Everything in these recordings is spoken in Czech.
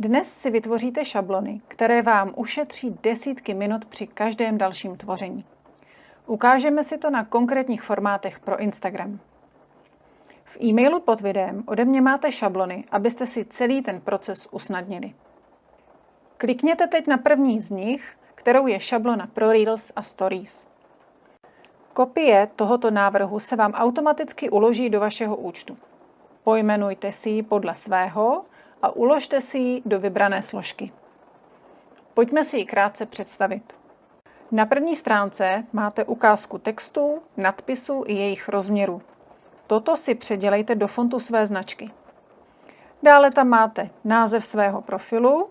Dnes si vytvoříte šablony, které vám ušetří desítky minut při každém dalším tvoření. Ukážeme si to na konkrétních formátech pro Instagram. V e-mailu pod videem ode mě máte šablony, abyste si celý ten proces usnadnili. Klikněte teď na první z nich, kterou je šablona pro Reels a Stories. Kopie tohoto návrhu se vám automaticky uloží do vašeho účtu. Pojmenujte si ji podle svého a uložte si ji do vybrané složky. Pojďme si ji krátce představit. Na první stránce máte ukázku textu, nadpisů i jejich rozměrů. Toto si předělejte do fontu své značky. Dále tam máte název svého profilu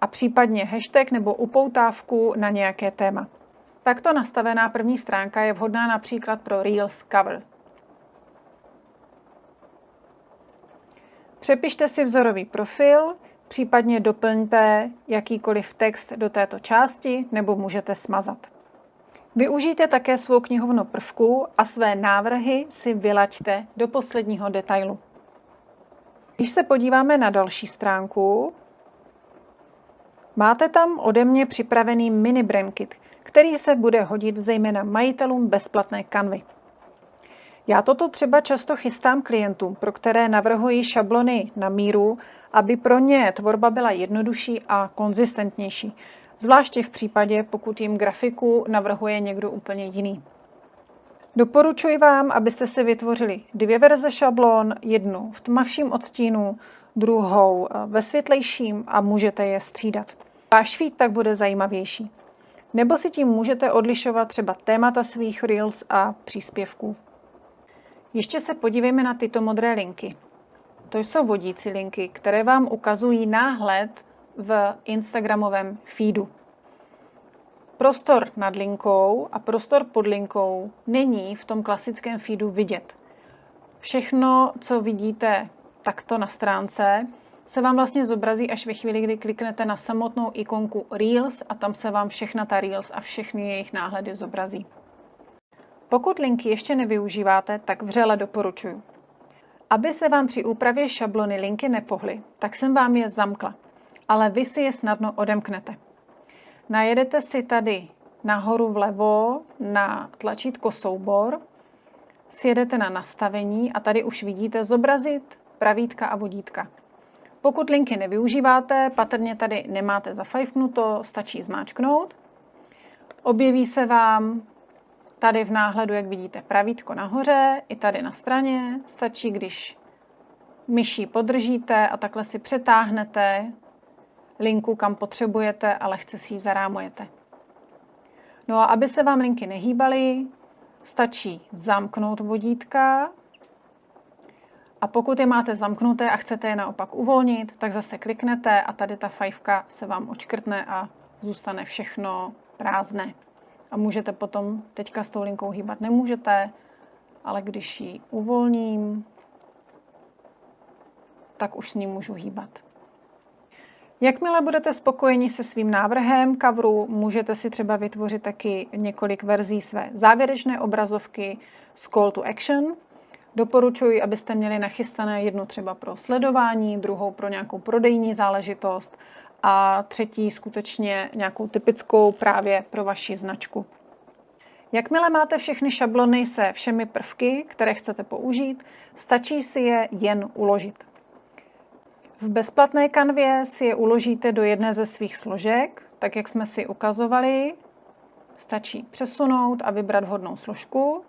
a případně hashtag nebo upoutávku na nějaké téma. Takto nastavená první stránka je vhodná například pro Reels cover. Přepište si vzorový profil, případně doplňte jakýkoliv text do této části nebo můžete smazat. Využijte také svou knihovnu prvků a své návrhy si vylaďte do posledního detailu. Když se podíváme na další stránku, máte tam ode mě připravený mini brand kit, který se bude hodit zejména majitelům bezplatné kanvy. Já toto třeba často chystám klientům, pro které navrhuji šablony na míru, aby pro ně tvorba byla jednodušší a konzistentnější. Zvláště v případě, pokud jim grafiku navrhuje někdo úplně jiný. Doporučuji vám, abyste si vytvořili 2 verze šablon, jednu v tmavším odstínu, druhou ve světlejším a můžete je střídat. Váš feed tak bude zajímavější. Nebo si tím můžete odlišovat třeba témata svých reels a příspěvků. Ještě se podívejme na tyto modré linky. To jsou vodící linky, které vám ukazují náhled v Instagramovém feedu. Prostor nad linkou a prostor pod linkou není v tom klasickém feedu vidět. Všechno, co vidíte takto na stránce, se vám vlastně zobrazí až ve chvíli, kdy kliknete na samotnou ikonku Reels a tam se vám všechna ta Reels a všechny jejich náhledy zobrazí. Pokud linky ještě nevyužíváte, tak vřele doporučuji. Aby se vám při úpravě šablony linky nepohly, tak jsem vám je zamkla, ale vy si je snadno odemknete. Najedete si tady nahoru vlevo na tlačítko soubor, sjedete na nastavení a tady už vidíte zobrazit pravítka a vodítka. Pokud linky nevyužíváte, patrně tady nemáte zafajfnuto, stačí zmáčknout. Objeví se vám tady v náhledu, jak vidíte, pravítko nahoře, i tady na straně. Stačí, když myší podržíte a takhle si přetáhnete linku, kam potřebujete, a lehce si ji zarámujete. No a aby se vám linky nehýbaly, stačí zamknout vodítka. A pokud je máte zamknuté a chcete je naopak uvolnit, tak zase kliknete a tady ta fajfka se vám odškrtne a zůstane všechno prázdné. A můžete potom, teďka s tou linkou hýbat nemůžete, ale když ji uvolním, tak už s ní můžu hýbat. Jakmile budete spokojeni se svým návrhem coveru, můžete si třeba vytvořit taky několik verzí své závěrečné obrazovky s call to action. Doporučuji, abyste měli nachystané jednu třeba pro sledování, druhou pro nějakou prodejní záležitost a třetí skutečně nějakou typickou právě pro vaši značku. Jakmile máte všechny šablony se všemi prvky, které chcete použít, stačí si je jen uložit. V bezplatné kanvě si je uložíte do jedné ze svých složek, tak jak jsme si ukazovali. Stačí přesunout a vybrat vhodnou složku.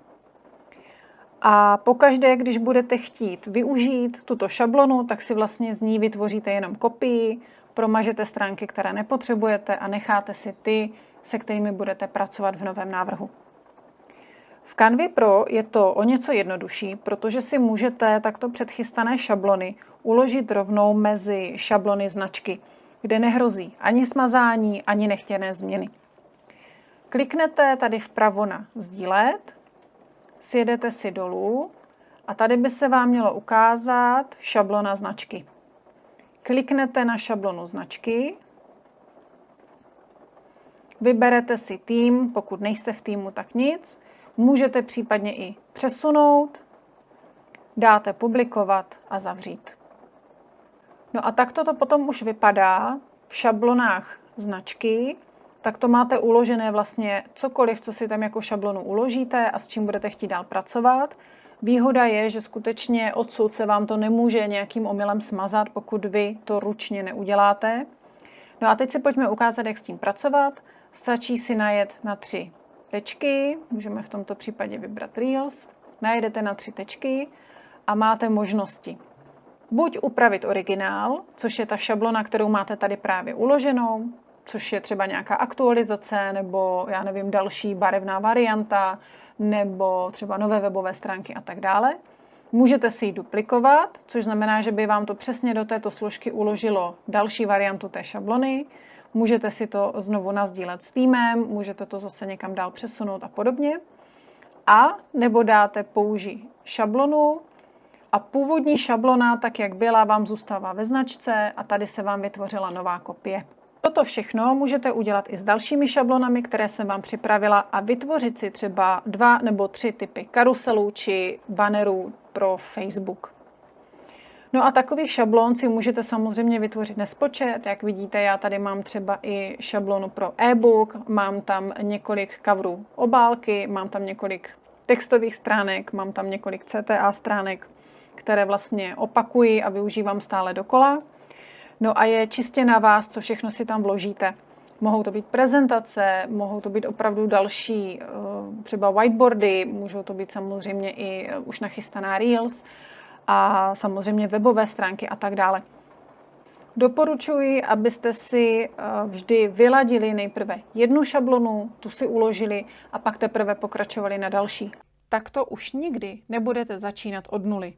A pokaždé, když budete chtít využít tuto šablonu, tak si vlastně z ní vytvoříte jenom kopii, promažete stránky, které nepotřebujete a necháte si ty, se kterými budete pracovat v novém návrhu. V Canvě Pro je to o něco jednodušší, protože si můžete takto předchystané šablony uložit rovnou mezi šablony značky, kde nehrozí ani smazání, ani nechtěné změny. Kliknete tady vpravo na sdílet, sjedete si dolů a tady by se vám mělo ukázat šablona značky. Kliknete na šablonu značky, vyberete si tým, pokud nejste v týmu, tak nic. Můžete případně i přesunout, dáte publikovat a zavřít. No a takto to potom už vypadá v šablonách značky. Tak to máte uložené vlastně cokoliv, co si tam jako šablonu uložíte a s čím budete chtít dál pracovat. Výhoda je, že skutečně odsud se vám to nemůže nějakým omylem smazat, pokud vy to ručně neuděláte. No a teď si pojďme ukázat, jak s tím pracovat. Stačí si najet na 3 tečky, můžeme v tomto případě vybrat Reels, najedete na 3 tečky a máte možnosti. Buď upravit originál, což je ta šablona, kterou máte tady právě uloženou, což je třeba nějaká aktualizace nebo já nevím, další barevná varianta nebo třeba nové webové stránky a tak dále. Můžete si ji duplikovat, což znamená, že by vám to přesně do této složky uložilo další variantu té šablony. Můžete si to znovu nasdílet s týmem, můžete to zase někam dál přesunout a podobně. A nebo dáte použij šablonu a původní šablona, tak jak byla, vám zůstává ve značce a tady se vám vytvořila nová kopie. Toto všechno můžete udělat i s dalšími šablonami, které jsem vám připravila a vytvořit si třeba 2 nebo 3 typy karuselů či bannerů pro Facebook. No a takových šablon si můžete samozřejmě vytvořit nespočet. Jak vidíte, já tady mám třeba i šablonu pro e-book, mám tam několik coverů obálky, mám tam několik textových stránek, mám tam několik CTA stránek, které vlastně opakuji a využívám stále dokola. No a je čistě na vás, co všechno si tam vložíte. Mohou to být prezentace, mohou to být opravdu další třeba whiteboardy, můžou to být samozřejmě i už nachystaná Reels a samozřejmě webové stránky a tak dále. Doporučuji, abyste si vždy vyladili nejprve jednu šablonu, tu si uložili a pak teprve pokračovali na další. Takto už nikdy nebudete začínat od nuly.